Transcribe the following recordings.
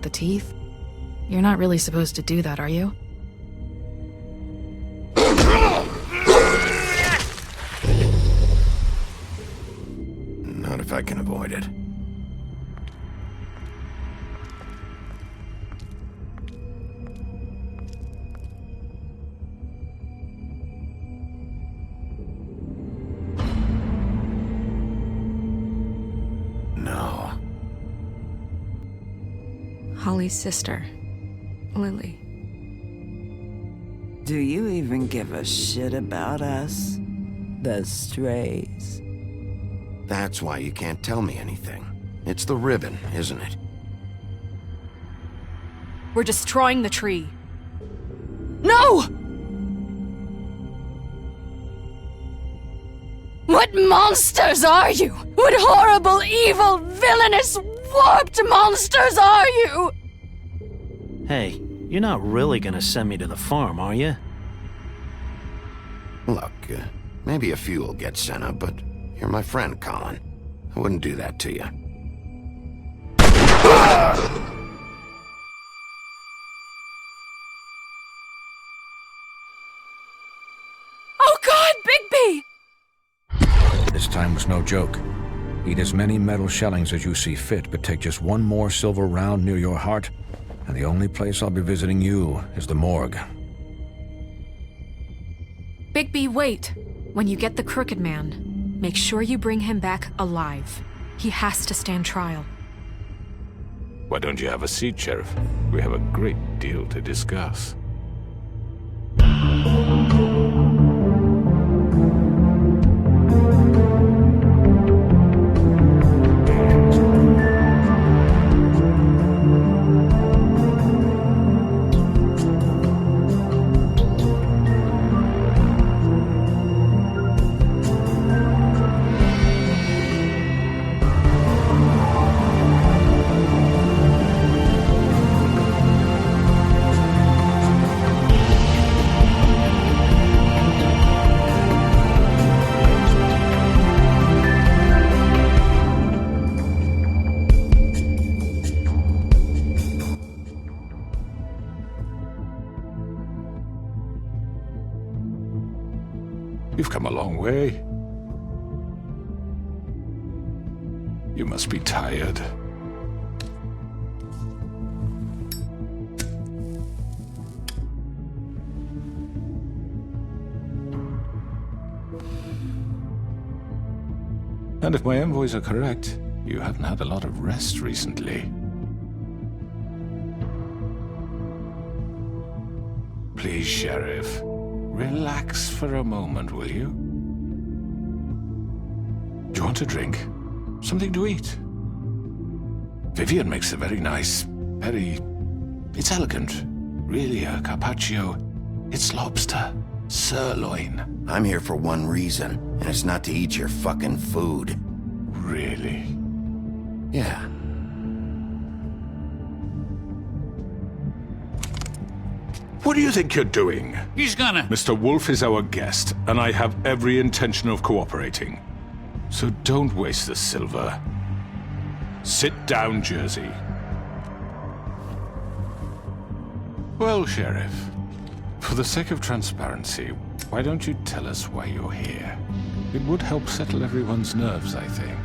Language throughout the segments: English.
The teeth? You're not really supposed to do that, are you? Not if I can avoid it. No. Holly's sister, Lily. Do you even give a shit about us? The Strays. That's why you can't tell me anything. It's the ribbon, isn't it? We're destroying the tree. No! What monsters are you? What horrible, evil, villainous, warped monsters are you? Hey, you're not really gonna send me to the farm, are you? Look, maybe a few will get sent up, but you're my friend, Colin. I wouldn't do that to you. Oh God, Bigby! This time was no joke. Eat as many metal shellings as you see fit, but take just one more silver round near your heart, and the only place I'll be visiting you is the morgue. Bigby, wait. When you get the Crooked Man, make sure you bring him back alive. He has to stand trial. Why don't you have a seat, Sheriff? We have a great deal to discuss. You've come a long way. You must be tired. And if my envoys are correct, you haven't had a lot of rest recently. Please, Sheriff. Relax for a moment, will you? Do you want a drink? Something to eat? Vivian makes a very nice, it's elegant. Really a carpaccio. It's lobster. Sirloin. I'm here for one reason, and it's not to eat your fucking food. Really? Yeah. What do you think you're doing? He's gonna... Mr. Wolf is our guest, and I have every intention of cooperating. So don't waste the silver. Sit down, Jersey. Well, Sheriff, for the sake of transparency, why don't you tell us why you're here? It would help settle everyone's nerves, I think.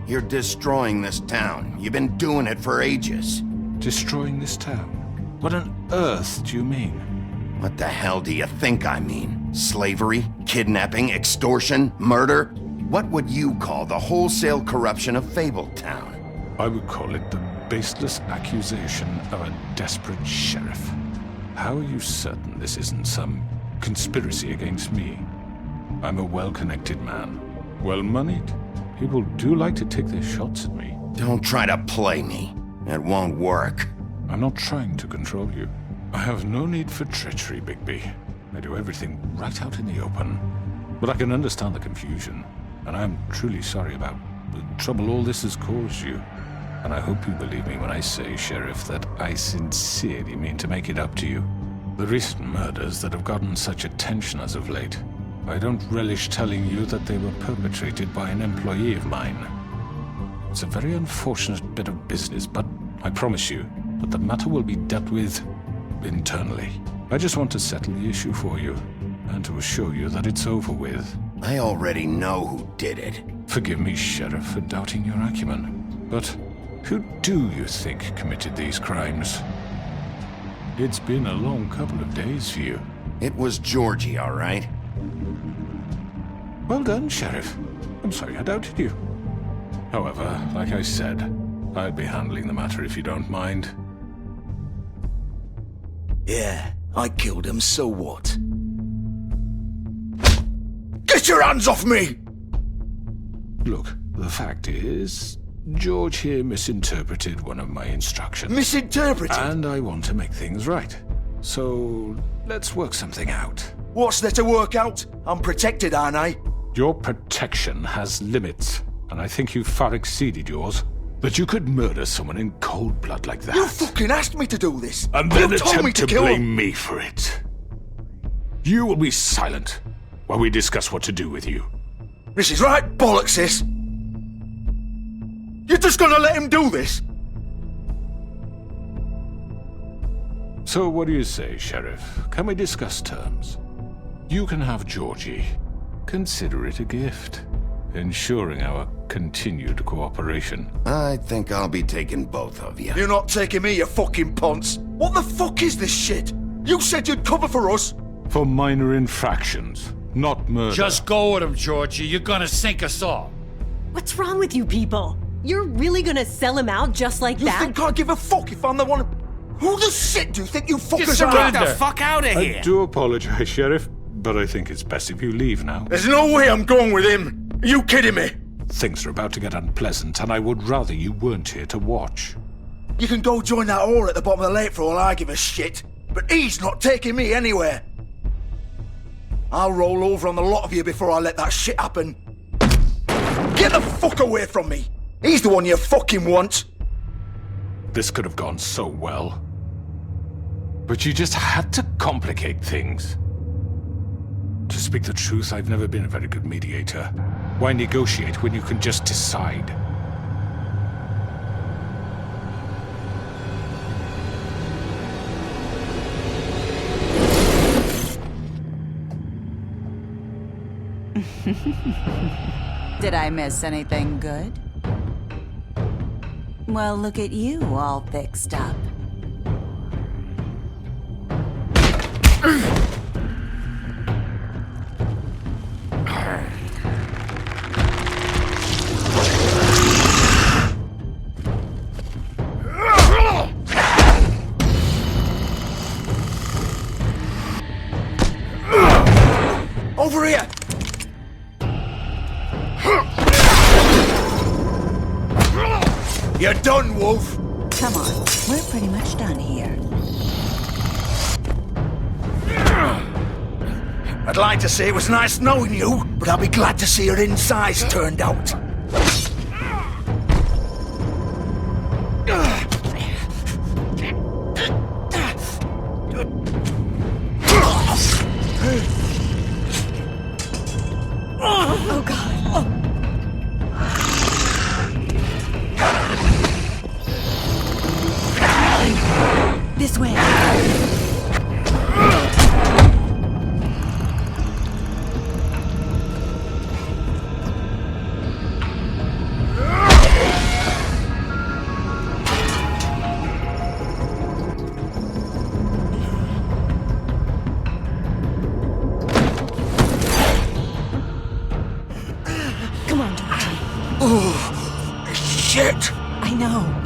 You're destroying this town. You've been doing it for ages. Destroying this town? What on earth do you mean? What the hell do you think I mean? Slavery? Kidnapping? Extortion? Murder? What would you call the wholesale corruption of Fabletown? I would call it the baseless accusation of a desperate sheriff. How are you certain this isn't some conspiracy against me? I'm a well-connected man. Well-moneyed. People do like to take their shots at me. Don't try to play me. It won't work. I'm not trying to control you. I have no need for treachery, Bigby. I do everything right out in the open. But I can understand the confusion, and I'm truly sorry about the trouble all this has caused you. And I hope you believe me when I say, Sheriff, that I sincerely mean to make it up to you. The recent murders that have gotten such attention as of late, I don't relish telling you that they were perpetrated by an employee of mine. It's a very unfortunate bit of business, but I promise you that the matter will be dealt with internally. I just want to settle the issue for you, and to assure you that it's over with. I already know who did it. Forgive me, Sheriff, for doubting your acumen, but who do you think committed these crimes? It's been a long couple of days for you. It was Georgie, all right? Well done, Sheriff. I'm sorry I doubted you. However, like I said, I'll be handling the matter if you don't mind. Yeah, I killed him, so what? Get your hands off me! Look, the fact is, George here misinterpreted one of my instructions. Misinterpreted? And I want to make things right. So, let's work something out. What's there to work out? I'm protected, aren't I? Your protection has limits, and I think you've far exceeded yours. That you could murder someone in cold blood like that. You fucking asked me to do this! And then you told me attempt to kill blame him. me for it. You will be silent while we discuss what to do with you. This is right bollocks, sis. You're just gonna let him do this? So what do you say, Sheriff? Can we discuss terms? You can have Georgie. Consider it a gift, ensuring our continued cooperation. I think I'll be taking both of you. You're not taking me, you fucking ponce. What the fuck is this shit? You said you'd cover for us. For minor infractions, not murder. Just go with him, Georgie. You're gonna sink us all. What's wrong with you people? You're really gonna sell him out just like You that? think I give a fuck if I'm the one? Who the shit do you think you fuckers surrender. are? Get the fuck out of I do apologize, Sheriff, but I think it's best if you leave now. There's no way I'm going with him. Are you kidding me? Things are about to get unpleasant, and I would rather you weren't here to watch. You can go join that whore at the bottom of the lake for all I give a shit. But he's not taking me anywhere. I'll roll over on the lot of you before I let that shit happen. Get the fuck away from me! He's the one you fucking want! This could have gone so well. But you just had to complicate things. To speak the truth, I've never been a very good mediator. Why negotiate when you can just decide? Did I miss anything good? Well, look at you, all fixed up. Over here! You're done, Wolf! Come on, we're pretty much done here. I'd like to say it was nice knowing you, but I'll be glad to see your insides turned out. Oh God. This way. Come on, Georgie. Oh, shit! I know.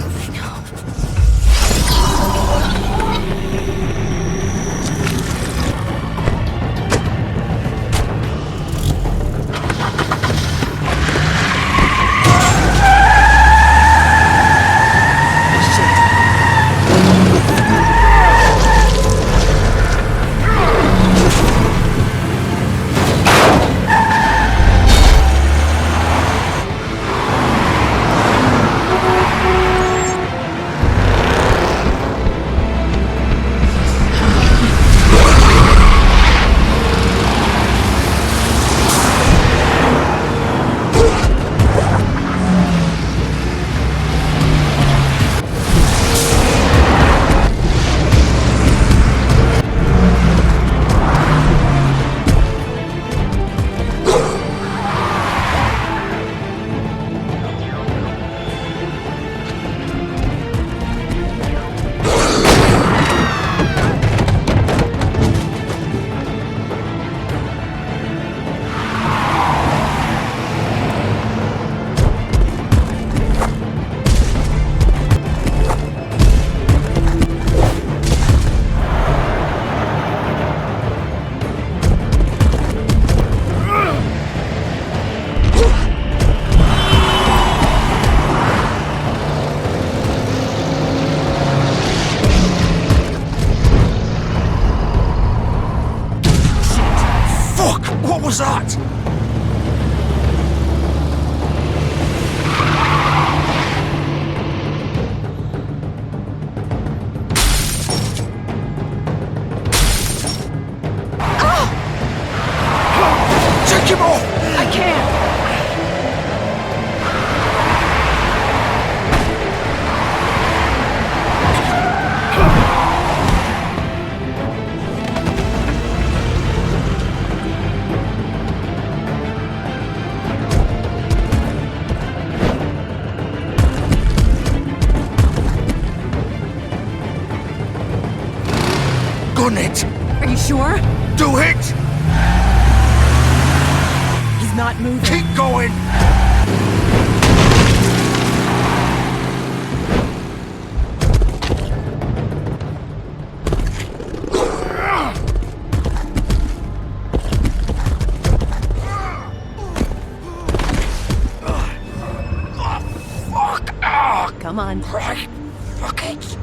was that? Take him off! I can't! Gun it! Are you sure? Do it! He's not moving. Keep going! Fuck! Come on. Right. Fuck it.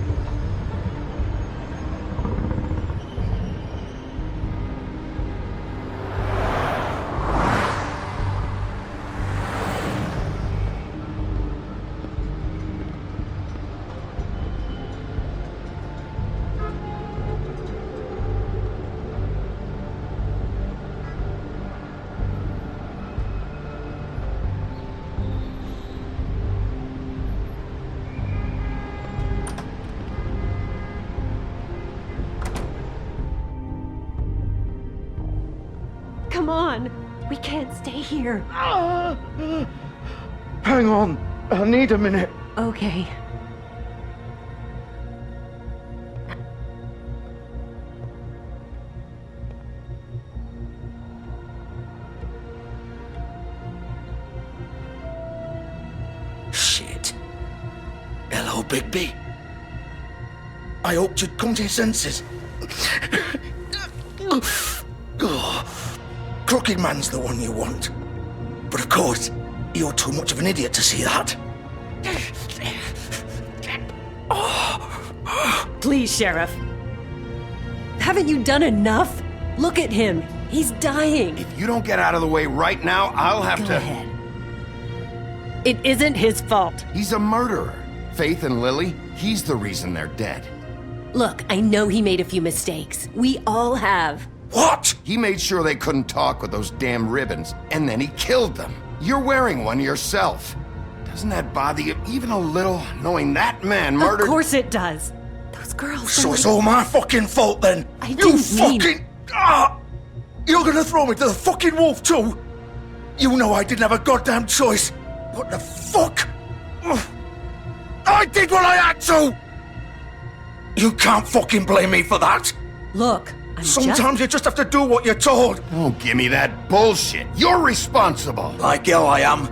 Come on. We can't stay here. Hang on. I need a minute. Okay. Shit. Hello, Bigby. I hoped you'd come to your senses. Crooked Man's the one you want. But of course, you're too much of an idiot to see that. Please, Sheriff. Haven't you done enough? Look at him. He's dying. If you don't get out of the way right now, I'll have Go to... ahead. It isn't his fault. He's a murderer. Faith and Lily, he's the reason they're dead. Look, I know he made a few mistakes. We all have. What? He made sure they couldn't talk with those damn ribbons, and then he killed them. You're wearing one yourself. Doesn't that bother you even a little, knowing that man murdered... Of course it does. Those girls... So it's all my fucking fault then? I You didn't mean- fucking... You're gonna throw me to the fucking wolf too? You know I didn't have a goddamn choice. What the fuck? I did what I had to! You can't fucking blame me for that. Look, Sometimes you just have to do what you're told. Don't give me that bullshit. You're responsible. Like hell I am.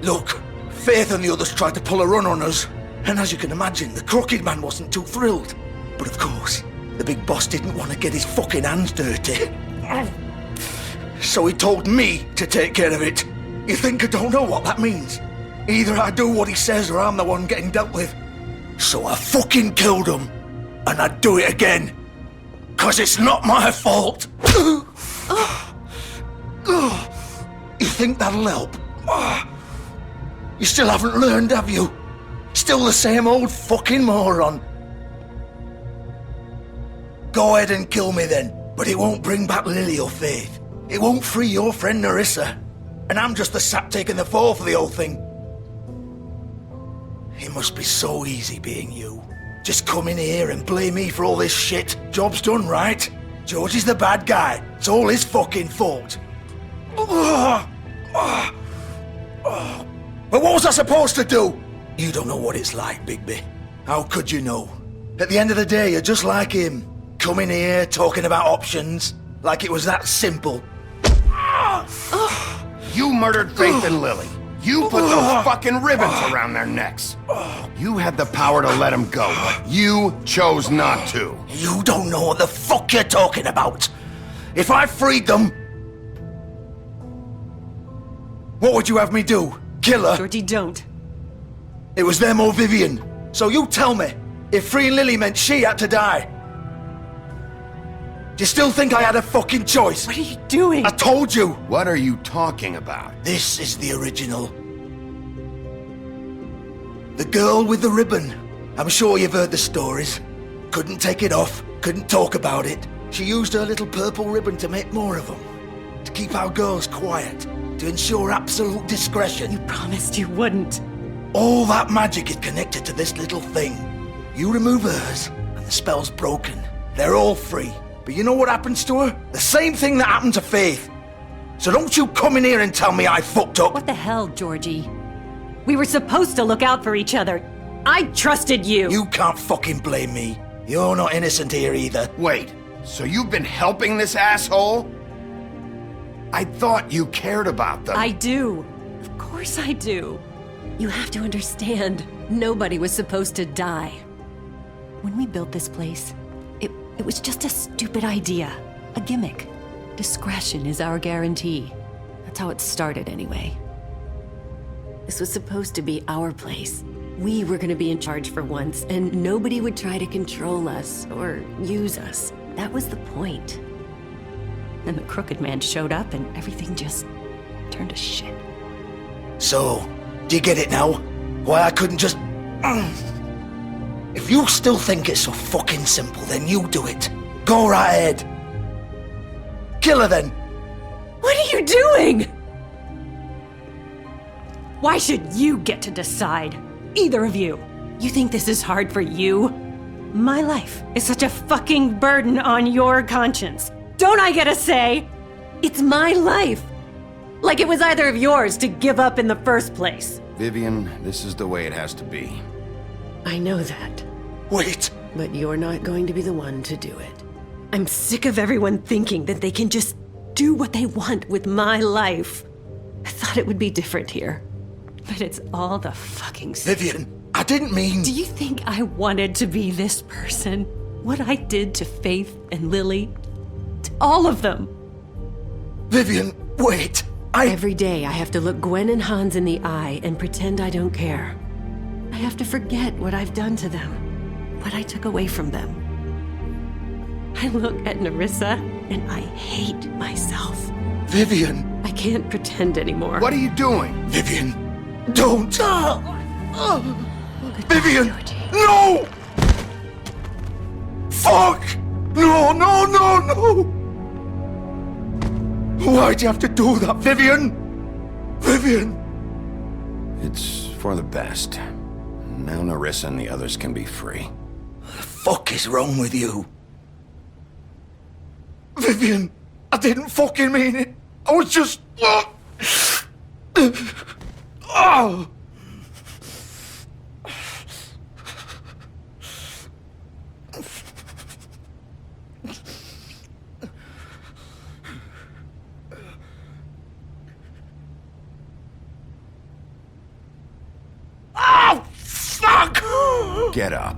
Look, Faith and the others tried to pull a run on us. And as you can imagine, the Crooked Man wasn't too thrilled. But of course, the big boss didn't want to get his fucking hands dirty. So he told me to take care of it. You think I don't know what that means? Either I do what he says or I'm the one getting dealt with. So I fucking killed him. And I'd do it again. 'Cause it's not my fault. You think that'll help? You still haven't learned, have you? Still the same old fucking moron. Go ahead and kill me then, but it won't bring back Lily or Faith. It won't free your friend Nerissa. And I'm just the sap taking the fall for the whole thing. It must be so easy being you. Just come in here and blame me for all this shit. Job's done, right? George is the bad guy. It's all his fucking fault. But what was I supposed to do? You don't know what it's like, Bigby. How could you know? At the end of the day, you're just like him. Coming here, talking about options. Like it was that simple. You murdered Faith and Lily. You put those fucking ribbons around their necks. You had the power to let them go, but you chose not to. You don't know what the fuck you're talking about. If I freed them... What would you have me do? Kill her? Georgie, don't. It was them or Vivian. So you tell me, if freeing Lily meant she had to die. Do you still think I had a fucking choice? What are you doing? I told you! What are you talking about? This is the original. The girl with the ribbon. I'm sure you've heard the stories. Couldn't take it off, couldn't talk about it. She used her little purple ribbon to make more of them. To keep our girls quiet. To ensure absolute discretion. You promised you wouldn't. All that magic is connected to this little thing. You remove hers, and the spell's broken. They're all free. But you know what happens to her? The same thing that happened to Faith. So don't you come in here and tell me I fucked up. What the hell, Georgie? We were supposed to look out for each other. I trusted you. You can't fucking blame me. You're not innocent here either. Wait, so you've been helping this asshole? I thought you cared about them. I do. Of course I do. You have to understand, nobody was supposed to die. When we built this place, it was just a stupid idea. A gimmick. Discretion is our guarantee. That's how it started anyway. This was supposed to be our place. We were gonna be in charge for once, and nobody would try to control us or use us. That was the point. Then the Crooked Man showed up and everything just turned to shit. So, do you get it now? Why I couldn't just... If you still think it's so fucking simple, then you do it. Go right ahead. Kill her then. What are you doing? Why should you get to decide? Either of you. You think this is hard for you? My life is such a fucking burden on your conscience. Don't I get a say? It's my life. Like it was either of yours to give up in the first place. Vivian, this is the way it has to be. I know that. Wait. But you're not going to be the one to do it. I'm sick of everyone thinking that they can just do what they want with my life. I thought it would be different here. But it's all the fucking same. Vivian, I didn't mean... Do you think I wanted to be this person? What I did to Faith and Lily? To all of them? Vivian, wait. Every day I have to look Gwen and Hans in the eye and pretend I don't care. I have to forget what I've done to them. What I took away from them. I look at Nerissa and I hate myself. Vivian. I can't pretend anymore. What are you doing? Vivian, don't. Vivian, no! Fuck! No, no, no, no! Why'd you have to do that, Vivian? Vivian! It's for the best. Now Nerissa and the others can be free. What the fuck is wrong with you? Vivian, I didn't fucking mean it. I was just... Oh! Fuck! Get up.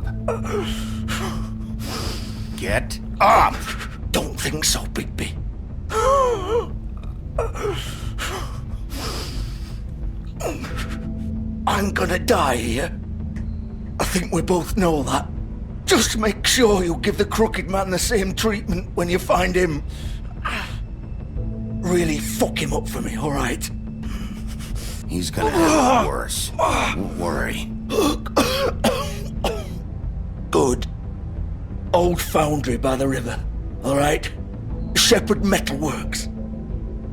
Get up! Don't think so, Bigby. I'm gonna die here. I think we both know that. Just make sure you give the Crooked Man the same treatment when you find him. Really fuck him up for me, alright? He's gonna have it worse. Don't worry. Good. Old foundry by the river, alright? Shepherd Metalworks.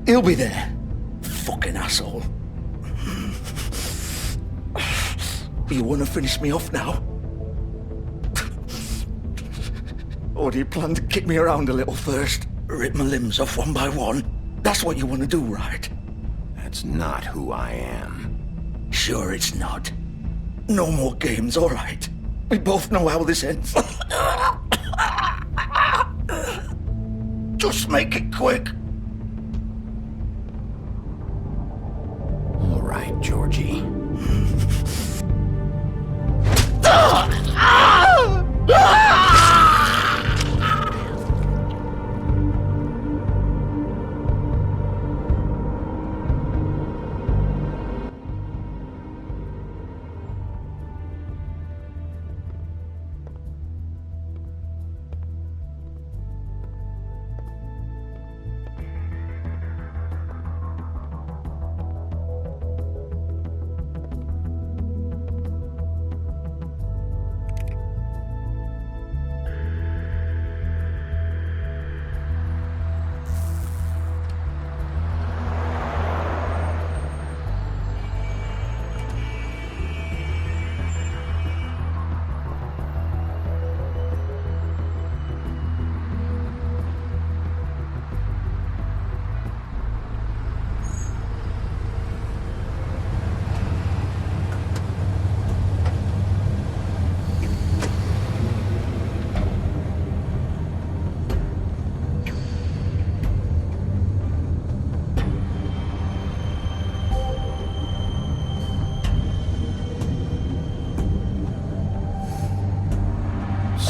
He'll be there. Fucking asshole. You wanna finish me off now? Or do you plan to kick me around a little first? Rip my limbs off one by one? That's what you wanna do, right? That's not who I am. Sure it's not. No more games, alright? We both know how this ends. Just make it quick. All right, Georgie.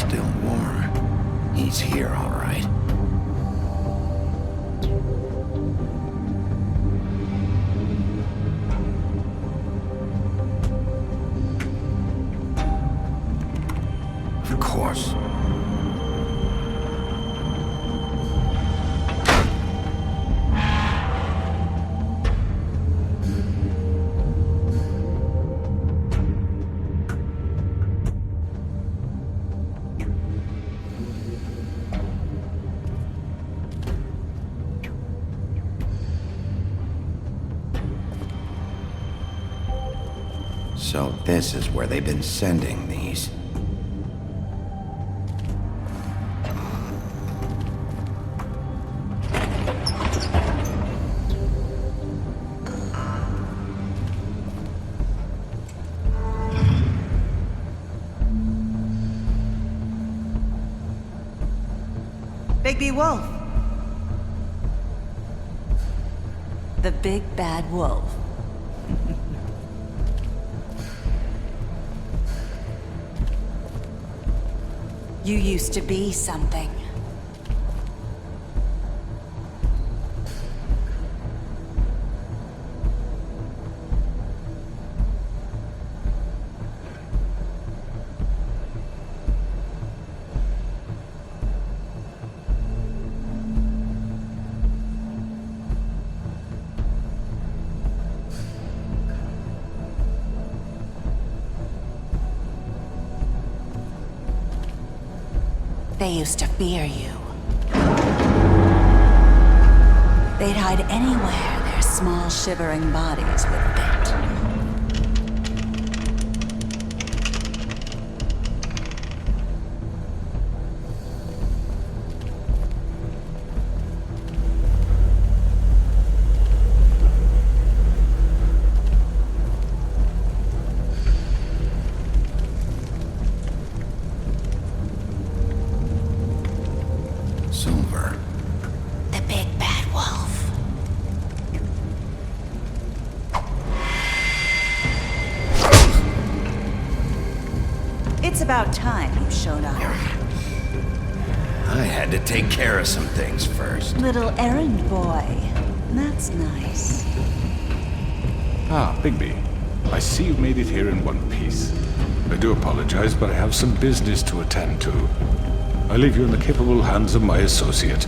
Still warm. He's here, all right. Of course. So this is where they've been sending these. Bigby Wolf. The big bad wolf. You used to be something. They used to fear you. They'd hide anywhere their small, shivering bodies would fit. Silver. The big bad wolf. It's about time you showed up. I had to take care of some things first. Little errand boy. That's nice. Ah, Bigby. I see you've made it here in one piece. I do apologize, but I have some business to attend to. I leave you in the capable hands of my associate.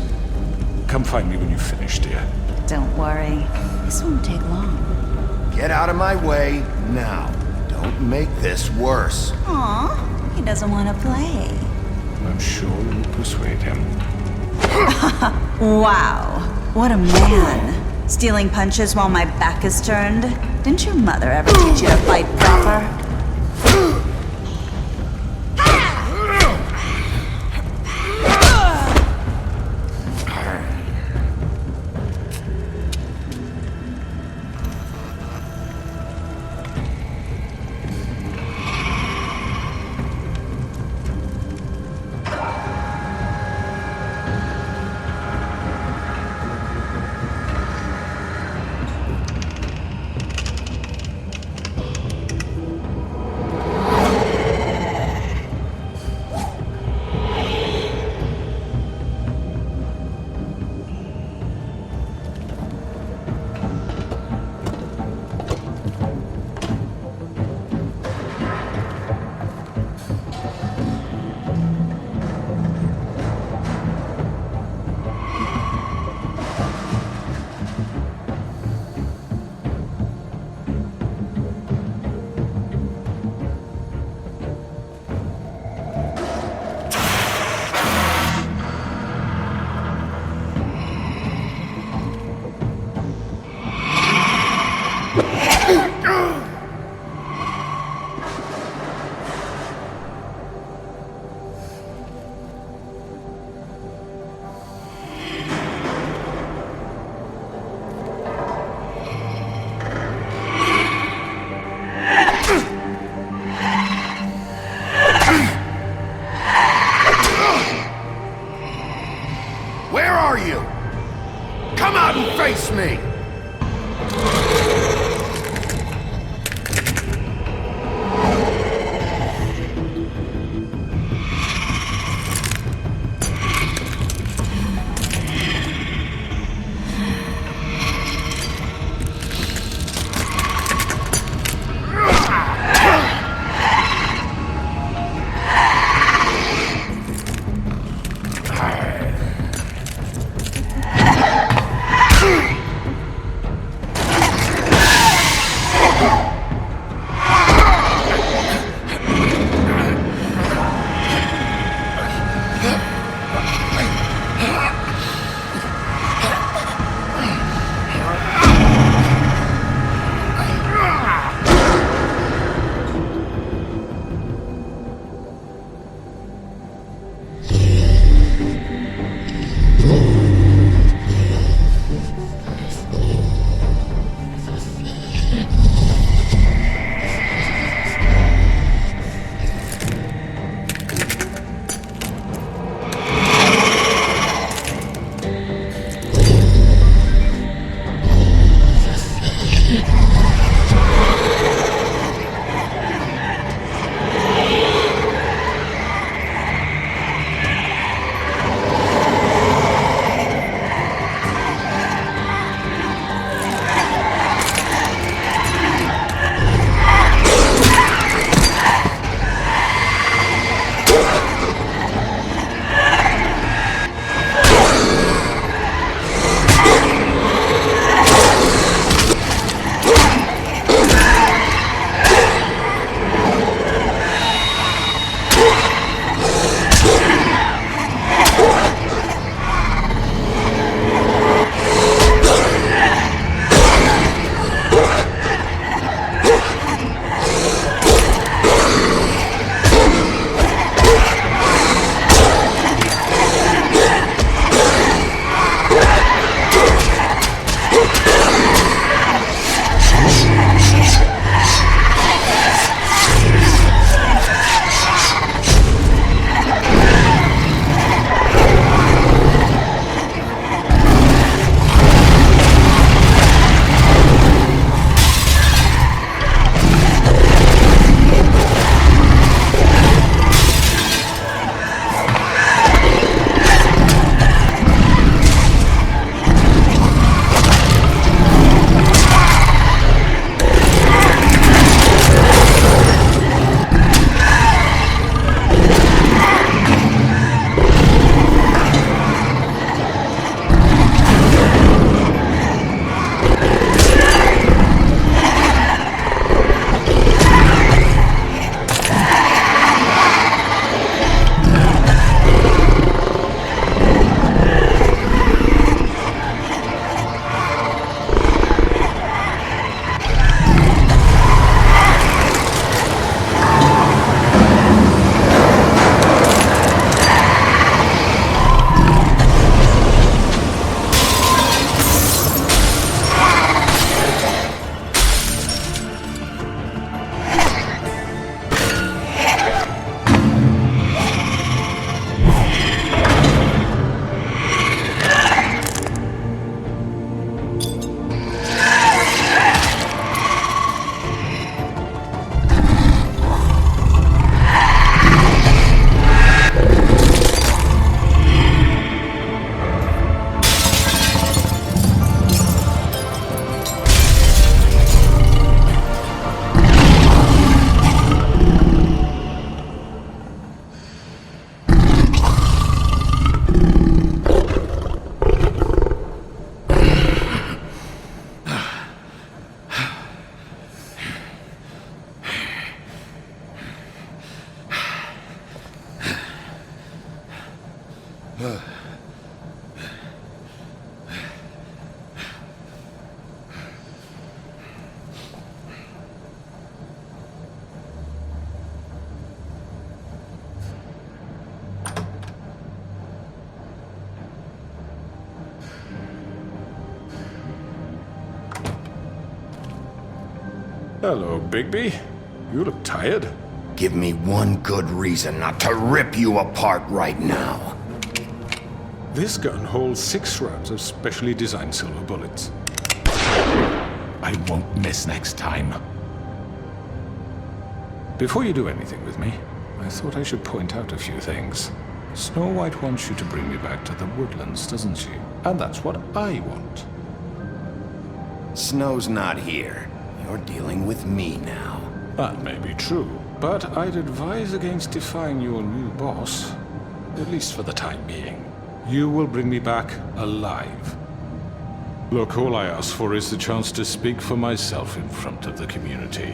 Come find me when you've finished, dear. Don't worry. This won't take long. Get out of my way now. Don't make this worse. Aw, he doesn't want to play. I'm sure you'll persuade him. Wow, what a man. Stealing punches while my back is turned? Didn't your mother ever teach you to fight proper? Where are you? Come out and face me! Hello, Bigby. You look tired. Give me one good reason not to rip you apart right now. This gun holds 6 rounds of specially designed silver bullets. I won't miss next time. Before you do anything with me, I thought I should point out a few things. Snow White wants you to bring me back to the woodlands, doesn't she? And that's what I want. Snow's not here. You're dealing with me now. That may be true, but I'd advise against defying your new boss, at least for the time being. You will bring me back alive. Look, all I ask for is the chance to speak for myself in front of the community.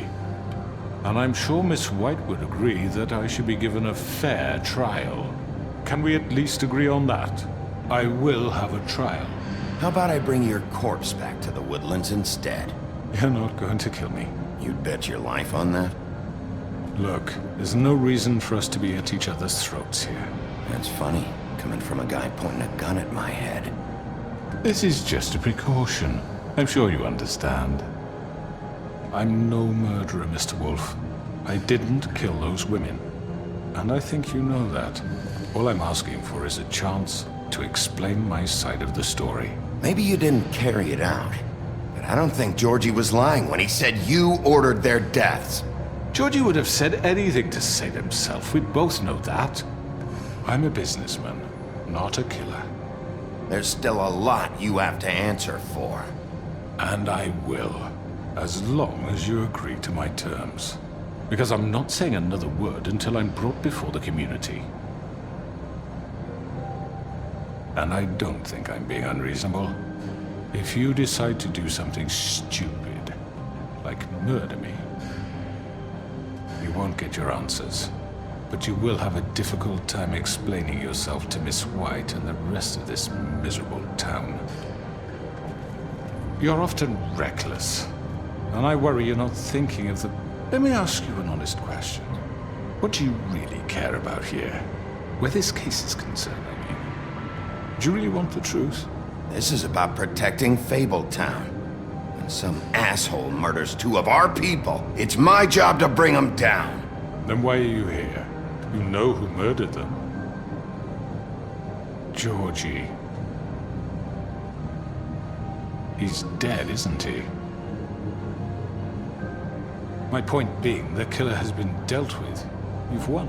And I'm sure Miss White would agree that I should be given a fair trial. Can we at least agree on that? I will have a trial. How about I bring your corpse back to the woodlands instead? You're not going to kill me. You'd bet your life on that? Look, there's no reason for us to be at each other's throats here. That's funny, coming from a guy pointing a gun at my head. This is just a precaution. I'm sure you understand. I'm no murderer, Mr. Wolf. I didn't kill those women. And I think you know that. All I'm asking for is a chance to explain my side of the story. Maybe you didn't carry it out. But I don't think Georgie was lying when he said you ordered their deaths. Georgie would have said anything to save himself. We both know that. I'm a businessman, not a killer. There's still a lot you have to answer for. And I will, as long as you agree to my terms. Because I'm not saying another word until I'm brought before the community. And I don't think I'm being unreasonable. If you decide to do something stupid, like murder me, you won't get your answers. But you will have a difficult time explaining yourself to Miss White and the rest of this miserable town. You're often reckless, and I worry you're not thinking of the... Let me ask you an honest question. What do you really care about here? Where this case is concerned, I mean. Do you really want the truth? This is about protecting Fabletown. When some asshole murders 2 of our people, it's my job to bring them down. Then why are you here? You know who murdered them. Georgie. He's dead, isn't he? My point being, the killer has been dealt with. You've won.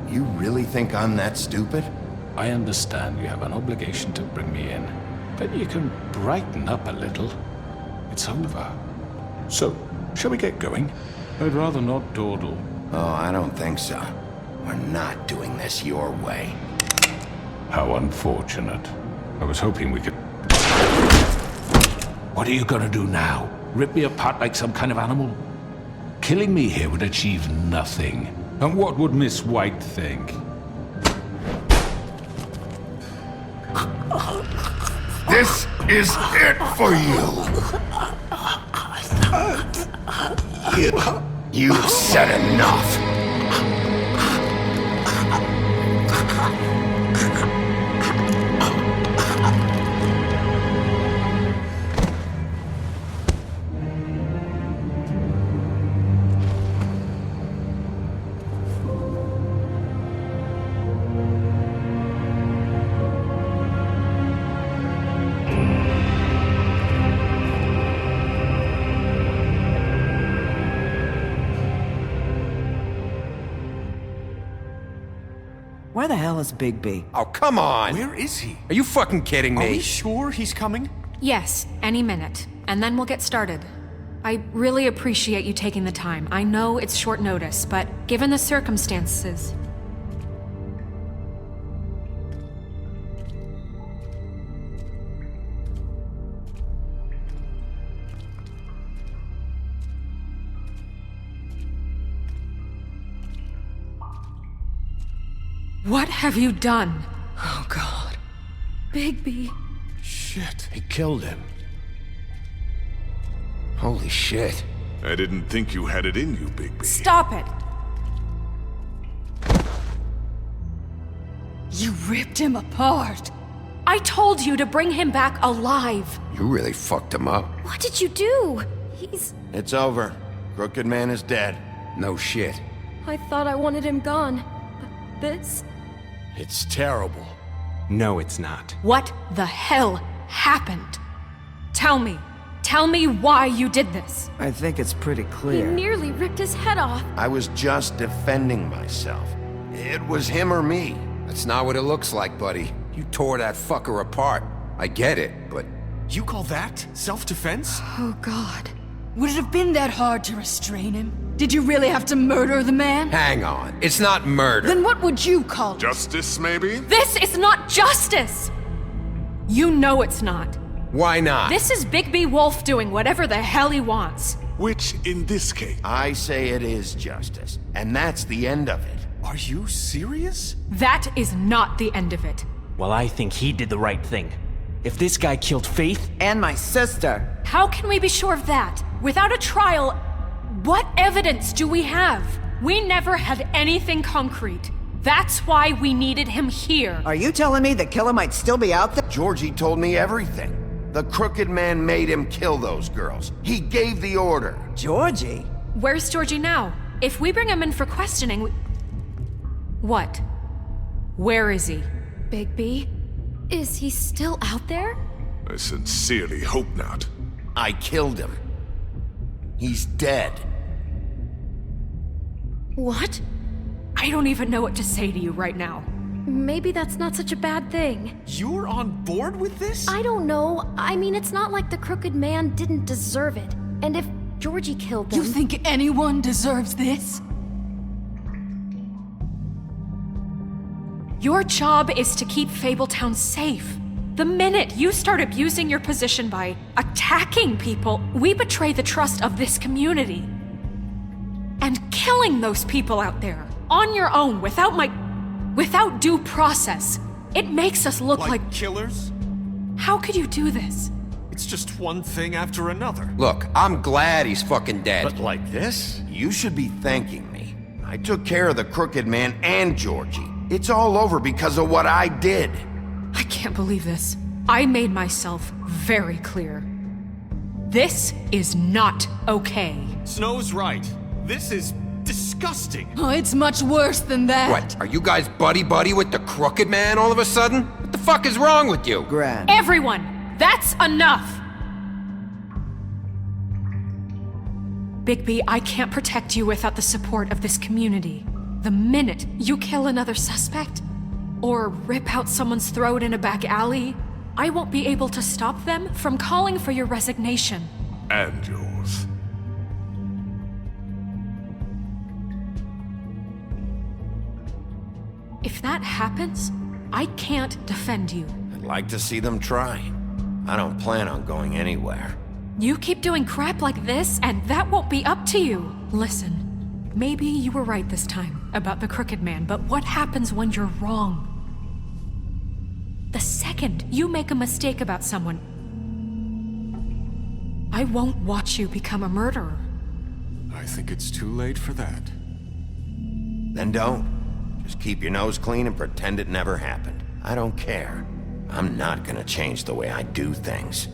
You really think I'm that stupid? I understand you have an obligation to bring me in, but you can brighten up a little. It's over. So, shall we get going? I'd rather not dawdle. Oh, I don't think so. We're not doing this your way. How unfortunate. I was hoping we could... What are you gonna do now? Rip me apart like some kind of animal? Killing me here would achieve nothing. And what would Miss White think? This is it for you! You've said enough! Where the hell is Bigby? Oh, come on! Where is he? Are you fucking kidding me? Are we sure he's coming? Yes, any minute. And then we'll get started. I really appreciate you taking the time. I know it's short notice, but given the circumstances... What have you done? Oh, God. Bigby. Shit. He killed him. Holy shit. I didn't think you had it in you, Bigby. Stop it! You ripped him apart. I told you to bring him back alive. You really fucked him up. What did you do? It's over. Crooked Man is dead. No shit. I thought I wanted him gone. But this? It's terrible. No, it's not. What the hell happened? Tell me. Tell me why you did this. I think it's pretty He clear. nearly ripped his head off. I was just defending myself. It was him or me. That's not what it looks like, buddy. You tore that fucker apart. I get it, but... You call that self-defense? Oh, God. Would it have been that hard to restrain him? Did you really have to murder the man? Hang on. It's not murder. Then what would you call it? Justice, maybe? This is not justice! You know it's not. Why not? This is Bigby Wolf doing whatever the hell he wants. Which, in this case... I say it is justice, and that's the end of it. Are you serious? That is not the end of it. Well, I think he did the right thing. If this guy killed Faith... And my sister. How can we be sure of that? Without a trial, what evidence do we have? We never had anything concrete. That's why we needed him here. Are you telling me the killer might still be out there? Georgie told me everything. The Crooked Man made him kill those girls. He gave the order. Georgie? Where's Georgie now? If we bring him in for questioning, What? Where is he? Bigby? Is he still out there? I sincerely hope not. I killed him. He's dead. What? I don't even know what to say to you right now. Maybe that's not such a bad thing. You're on board with this? I don't know. I mean, it's not like the Crooked Man didn't deserve it. And if Georgie killed them... You think anyone deserves this? Your job is to keep Fabletown safe. The minute you start abusing your position by attacking people, we betray the trust of this community. And killing those people out there, on your own, without due process, it makes us look like killers? How could you do this? It's just one thing after another. Look, I'm glad he's fucking dead. But like this? You should be thanking me. I took care of the Crooked Man and Georgie. It's all over because of what I did. I can't believe this. I made myself very clear. This is not okay. Snow's right. This is disgusting. Oh, it's much worse than that. What, are you guys buddy-buddy with the Crooked Man all of a sudden? What the fuck is wrong with you? Gran. Everyone, that's enough! Bigby, I can't protect you without the support of this community. The minute you kill another suspect, or rip out someone's throat in a back alley, I won't be able to stop them from calling for your resignation. And yours. If that happens, I can't defend you. I'd like to see them try. I don't plan on going anywhere. You keep doing crap like this, and that won't be up to you. Listen, maybe you were right this time about the Crooked Man, but what happens when you're wrong? The second you make a mistake about someone, I won't watch you become a murderer. I think it's too late for that. Then don't. Just keep your nose clean and pretend it never happened. I don't care. I'm not gonna change the way I do things.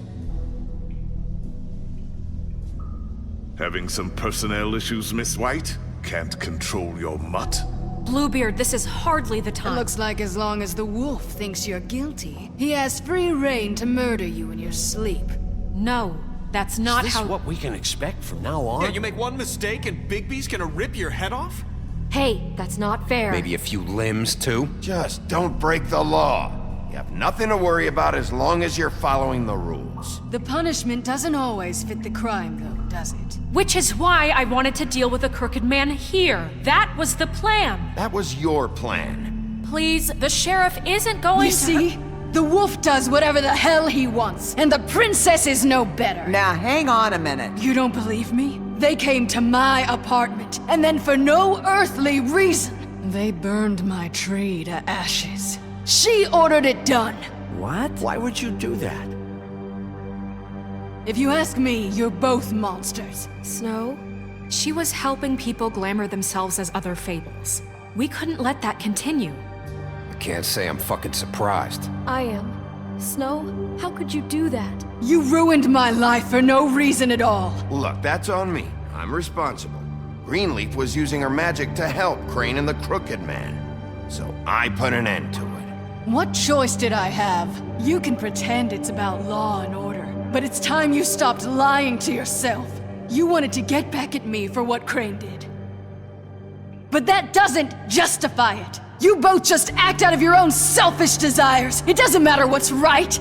Having some personnel issues, Miss White? Can't control your mutt? Bluebeard, this is hardly the time. It looks like as long as the wolf thinks you're guilty, he has free reign to murder you in your sleep. No, that's not Is this how- what we can expect from now on? Yeah, you make one mistake and Bigby's gonna rip your head off? Hey, that's not fair. Maybe a few limbs, too? Just don't break the law. You have nothing to worry about as long as you're following the rules. The punishment doesn't always fit the crime, though, does it? Which is why I wanted to deal with the Crooked Man here. That was the plan. That was your plan. Please, the sheriff isn't going You to- see? The wolf does whatever the hell he wants, and the princess is no better. Now, hang on a minute. You don't believe me? They came to my apartment, and then for no earthly reason, they burned my tree to ashes. She ordered it done. What? Why would you do that? If you ask me, you're both monsters. Snow? She was helping people glamour themselves as other fables. We couldn't let that continue. I can't say I'm fucking surprised. I am. Snow, how could you do that? You ruined my life for no reason at all. Look, that's on me. I'm responsible. Greenleaf was using her magic to help Crane and the Crooked Man. So I put an end to it. What choice did I have? You can pretend it's about law and order, but it's time you stopped lying to yourself. You wanted to get back at me for what Crane did. But that doesn't justify it. You both just act out of your own selfish desires. It doesn't matter what's right.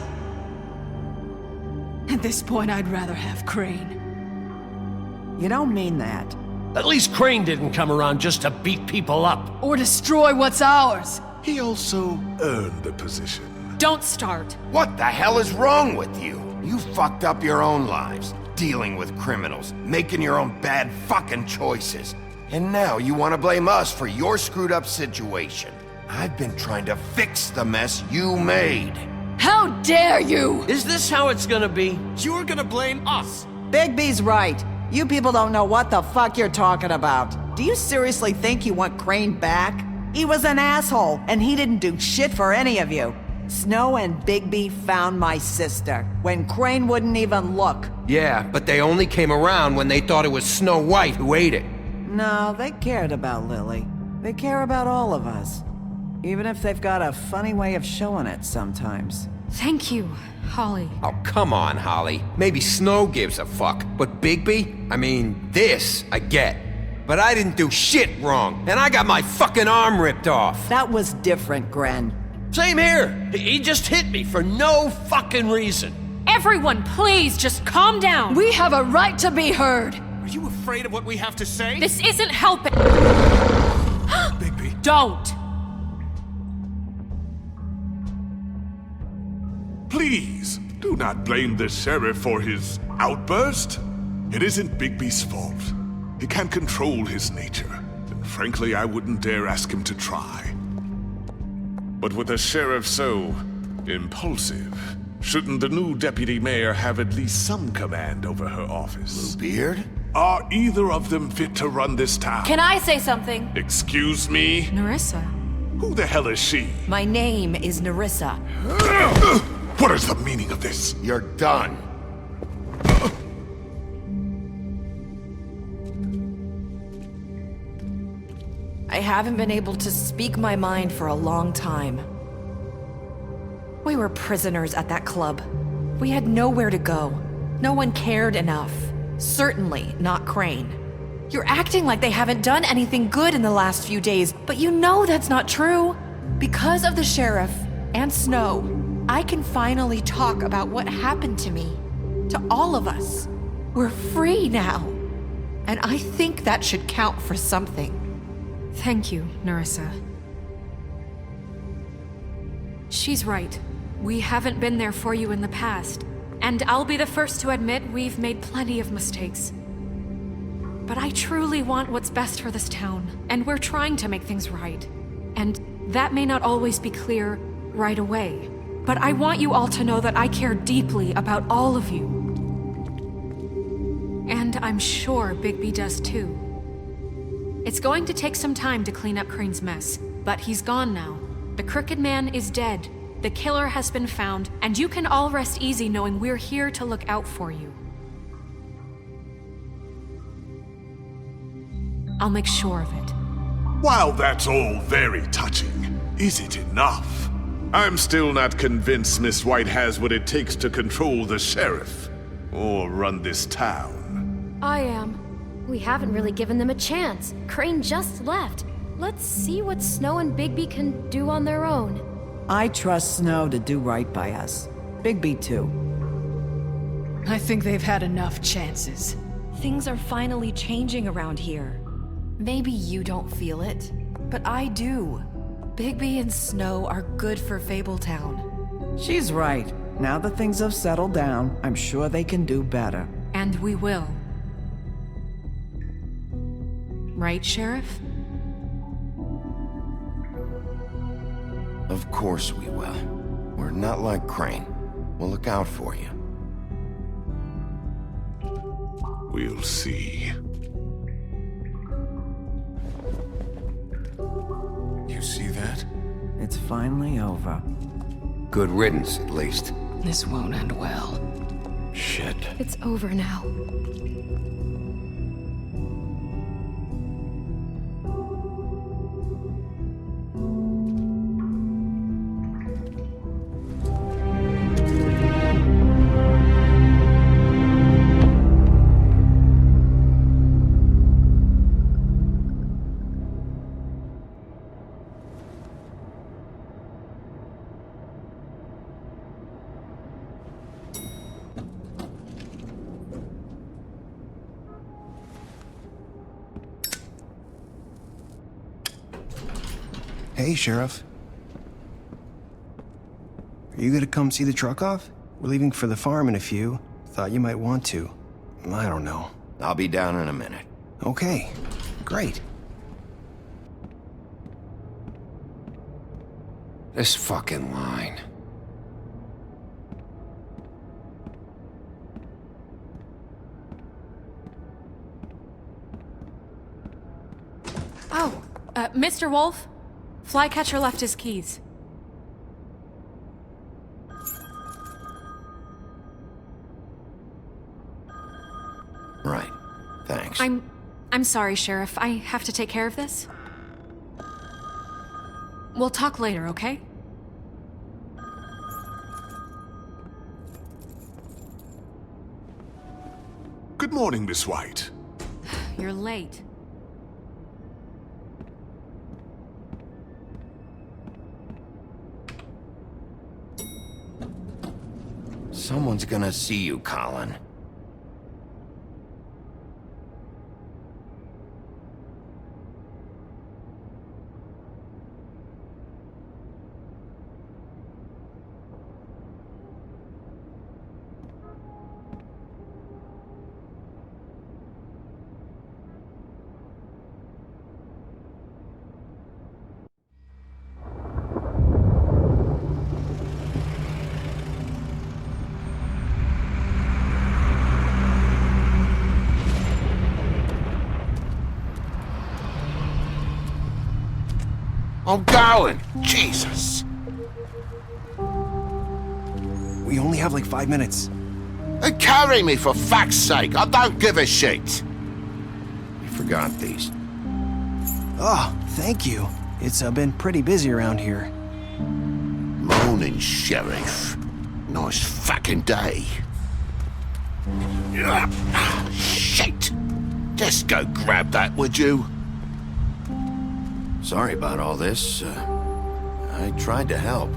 At this point, I'd rather have Crane. You don't mean that. At least Crane didn't come around just to beat people up. Or destroy what's ours. He also earned the position. Don't start. What the hell is wrong with you? You fucked up your own lives, dealing with criminals, making your own bad fucking choices. And now you want to blame us for your screwed up situation. I've been trying to fix the mess you made. How dare you! Is this how it's gonna be? You're gonna blame us. Bigby's right. You people don't know what the fuck you're talking about. Do you seriously think you want Crane back? He was an asshole, and he didn't do shit for any of you. Snow and Bigby found my sister, when Crane wouldn't even look. Yeah, but they only came around when they thought it was Snow White who ate it. No, they cared about Lily. They care about all of us. Even if they've got a funny way of showing it sometimes. Thank you, Holly. Oh, come on, Holly. Maybe Snow gives a fuck, but Bigby? I mean, this I get. But I didn't do shit wrong, and I got my fucking arm ripped off. That was different, Gren. Same here. He just hit me for no fucking reason. Everyone, please, just calm down. We have a right to be heard. Are you afraid of what we have to say? This isn't helping. Bigby. Don't. Please, do not blame the sheriff for his outburst. It isn't Bigby's fault. He can't control his nature, and frankly, I wouldn't dare ask him to try. But with a sheriff so impulsive, shouldn't the new deputy mayor have at least some command over her office? Bluebeard? Are either of them fit to run this town? Can I say something? Excuse me? Nerissa. Who the hell is she? My name is Nerissa. What is the meaning of this? You're done. I haven't been able to speak my mind for a long time. We were prisoners at that club. We had nowhere to go. No one cared enough. Certainly not Crane. You're acting like they haven't done anything good in the last few days, but you know that's not true. Because of the sheriff and Snow, I can finally talk about what happened to me. To all of us. We're free now. And I think that should count for something. Thank you, Nerissa. She's right. We haven't been there for you in the past. And I'll be the first to admit we've made plenty of mistakes. But I truly want what's best for this town, and we're trying to make things right. And that may not always be clear right away. But I want you all to know that I care deeply about all of you. And I'm sure Bigby does too. It's going to take some time to clean up Crane's mess, but he's gone now. The Crooked Man is dead. The killer has been found, and you can all rest easy knowing we're here to look out for you. I'll make sure of it. While that's all very touching, is it enough? I'm still not convinced Miss White has what it takes to control the sheriff, or run this town. I am. We haven't really given them a chance. Crane just left. Let's see what Snow and Bigby can do on their own. I trust Snow to do right by us. Bigby too. I think they've had enough chances. Things are finally changing around here. Maybe you don't feel it, but I do. Bigby and Snow are good for Fabletown. She's right. Now that things have settled down, I'm sure they can do better. And we will. Right, Sheriff? Of course we will. We're not like Crane. We'll look out for you. We'll see. You see that? It's finally over. Good riddance, at least. This won't end well. Shit. It's over now. Hey, Sheriff. Are you gonna come see the truck off? We're leaving for the farm in a few. Thought you might want to. I don't know. I'll be down in a minute. Okay, great. This fucking line. Oh, Mr. Wolf? Flycatcher left his keys. Right. Thanks. I'm sorry, Sheriff. I have to take care of this. We'll talk later, okay? Good morning, Miss White. You're late. Someone's gonna see you, Colin. I'm going! Jesus! We only have like 5 minutes. Carry me, for fuck's sake! I don't give a shit! You forgot these. Oh, thank you. It's been pretty busy around here. Morning, Sheriff. Nice fucking day. Shit! Just go grab that, would you? Sorry about all this. I tried to help.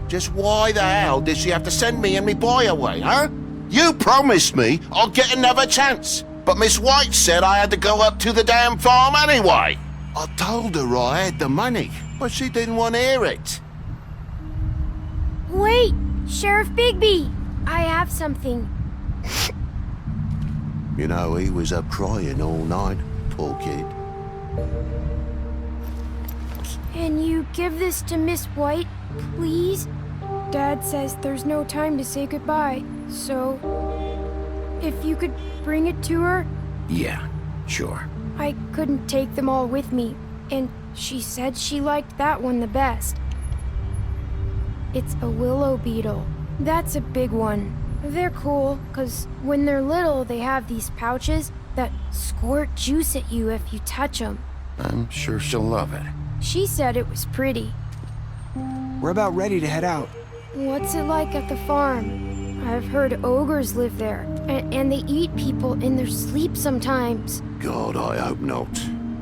Just why the hell did she have to send me and me boy away, huh? You promised me I'd get another chance, but Miss White said I had to go up to the damn farm anyway. I told her I had the money, but she didn't want to hear it. Wait! Sheriff Bigby! I have something. You know, he was up crying all night, poor kid. Can you give this to Miss White, please? Dad says there's no time to say goodbye, so... if you could bring it to her? Yeah, sure. I couldn't take them all with me, and she said she liked that one the best. It's a willow beetle. That's a big one. They're cool, 'cause when they're little, they have these pouches that squirt juice at you if you touch them. I'm sure she'll love it. She said it was pretty. We're about ready to head out. What's it like at the farm? I've heard ogres live there, and they eat people in their sleep sometimes. God, I hope not.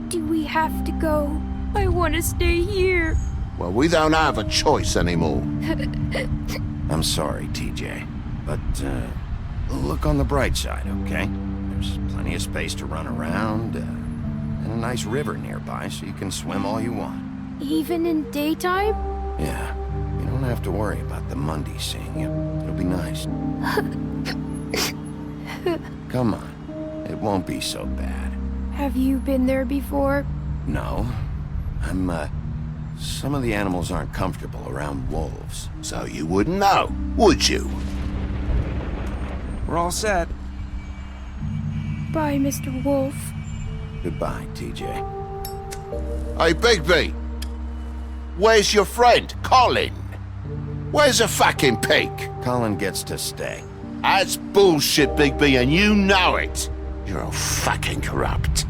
Do we have to go? I want to stay here. Well, we don't have a choice anymore. I'm sorry, TJ, but look on the bright side, okay? There's plenty of space to run around, and a nice river nearby, so you can swim all you want. Even in daytime? Yeah, you don't have to worry about the Mundy seeing you. It'll be nice. Come on, it won't be so bad. Have you been there before? No, I'm Some of the animals aren't comfortable around wolves. So you wouldn't know, would you? We're all set. Bye, Mr. Wolf. Goodbye, TJ. Hey, Bigby. Where's your friend, Colin? Where's the fucking pig? Colin gets to stay. That's bullshit, Bigby, and you know it. You're all fucking corrupt.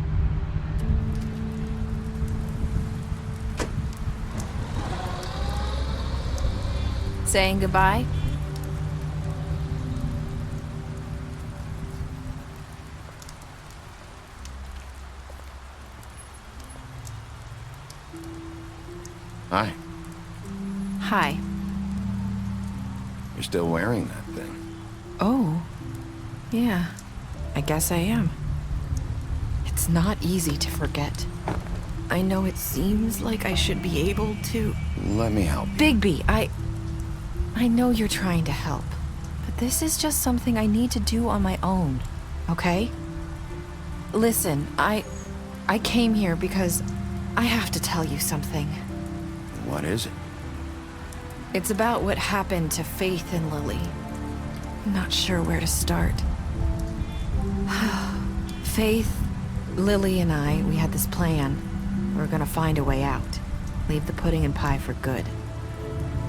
Saying goodbye? Hi. Hi. You're still wearing that thing. Oh. Yeah. I guess I am. It's not easy to forget. I know it seems like I should be able to... Let me help you. Bigby, I know you're trying to help, but this is just something I need to do on my own, okay? Listen, I came here because I have to tell you something. What is it? It's about what happened to Faith and Lily. I'm not sure where to start. Faith, Lily, and I, we had this plan. We were gonna find a way out. Leave the pudding and pie for good.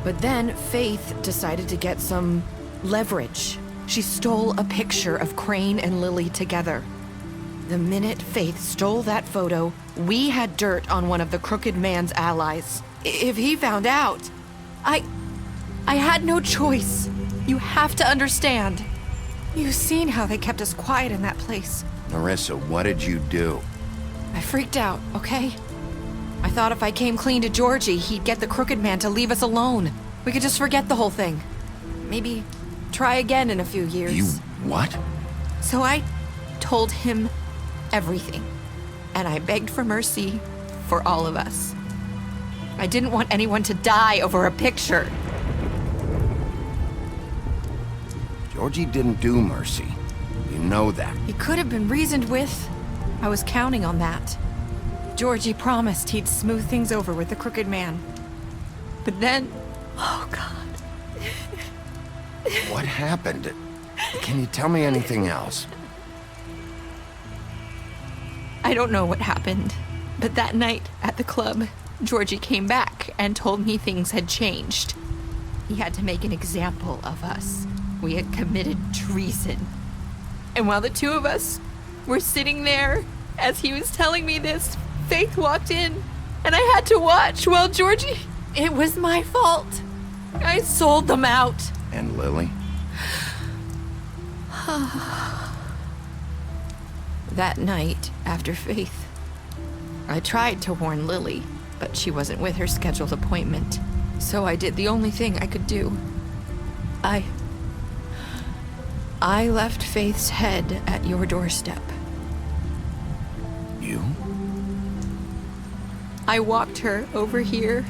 But then Faith decided to get some leverage. She stole a picture of Crane and Lily together. The minute Faith stole that photo, we had dirt on one of the Crooked Man's allies. If he found out, I had no choice. You have to understand. You've seen how they kept us quiet in that place. Marissa, what did you do? I freaked out, okay? I thought if I came clean to Georgie, he'd get the Crooked Man to leave us alone. We could just forget the whole thing. Maybe try again in a few years. You what? So I told him everything. And I begged for mercy for all of us. I didn't want anyone to die over a picture. Georgie didn't do mercy. You know that. He could have been reasoned with. I was counting on that. Georgie promised he'd smooth things over with the Crooked Man. But then... Oh, God. What happened? Can you tell me anything else? I don't know what happened. But that night at the club, Georgie came back and told me things had changed. He had to make an example of us. We had committed treason. And while the two of us were sitting there, as he was telling me this, Faith walked in, and I had to watch while Georgie... It was my fault. I sold them out. And Lily? That night, after Faith, I tried to warn Lily, but she wasn't with her scheduled appointment. So I did the only thing I could do. I left Faith's head at your doorstep. You? I walked her over here,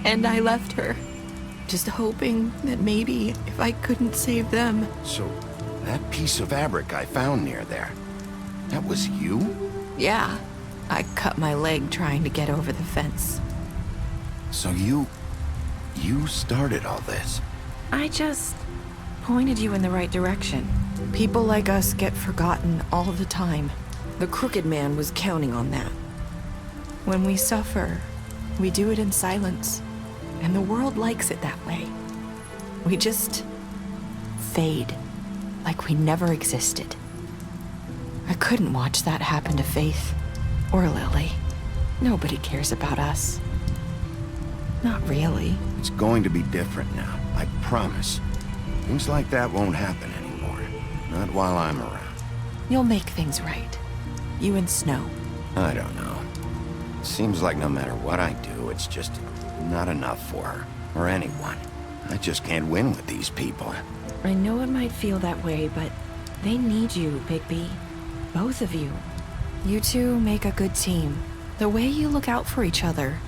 and I left her, just hoping that maybe if I couldn't save them... So, that piece of fabric I found near there, that was you? Yeah, I cut my leg trying to get over the fence. So you started all this? I just pointed you in the right direction. People like us get forgotten all the time. The Crooked Man was counting on that. When we suffer, we do it in silence, and the world likes it that way. We just fade, like we never existed. I couldn't watch that happen to Faith, or Lily. Nobody cares about us. Not really. It's going to be different now, I promise. Things like that won't happen anymore. Not while I'm around. You'll make things right. You and Snow. I don't know. It seems like no matter what I do, it's just not enough for her, or anyone. I just can't win with these people. I know it might feel that way, but they need you, Bigby. Both of you. You two make a good team. The way you look out for each other,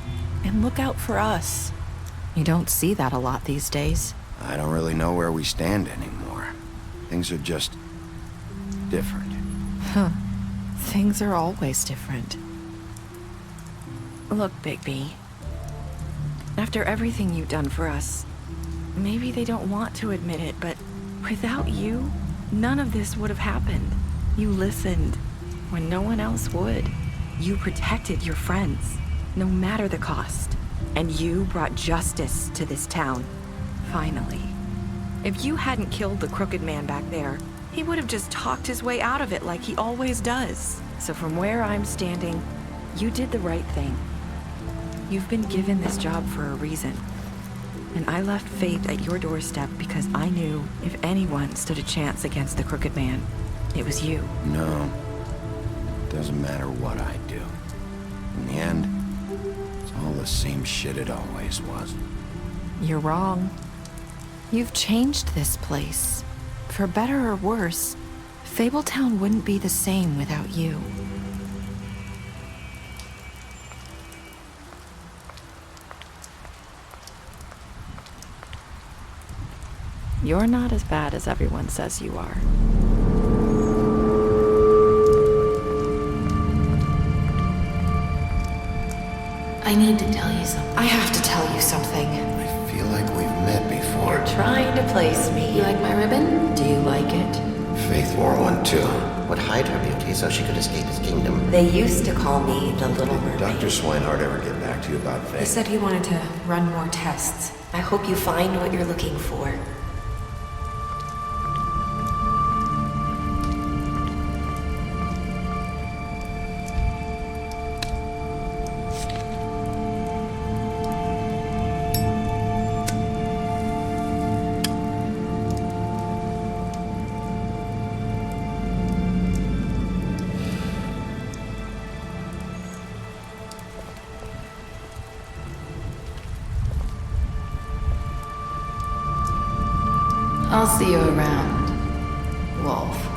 and look out for us. You don't see that a lot these days. I don't really know where we stand anymore. Things are just... different. Huh. Things are always different. Look, Bigby. After everything you've done for us, maybe they don't want to admit it, but without you, none of this would have happened. You listened when no one else would. You protected your friends, no matter the cost. And you brought justice to this town, finally. If you hadn't killed the crooked man back there, he would have just talked his way out of it like he always does. So from where I'm standing, you did the right thing. You've been given this job for a reason. And I left Faith at your doorstep because I knew if anyone stood a chance against the crooked man, it was you. No. Doesn't matter what I do. In the end, it's all the same shit it always was. You're wrong. You've changed this place. For better or worse, Fabletown wouldn't be the same without you. You're not as bad as everyone says you are. I need to tell you something. I have to tell you something. I feel like we've met before. You're trying to place me. You like my ribbon? Do you like it? Faith wore one too. Would hide her beauty so she could escape his kingdom. They used to call me the Little Mermaid. Dr. Swinehart ever get back to you about Faith? He said he wanted to run more tests. I hope you find what you're looking for. I'll see you around, Wolf.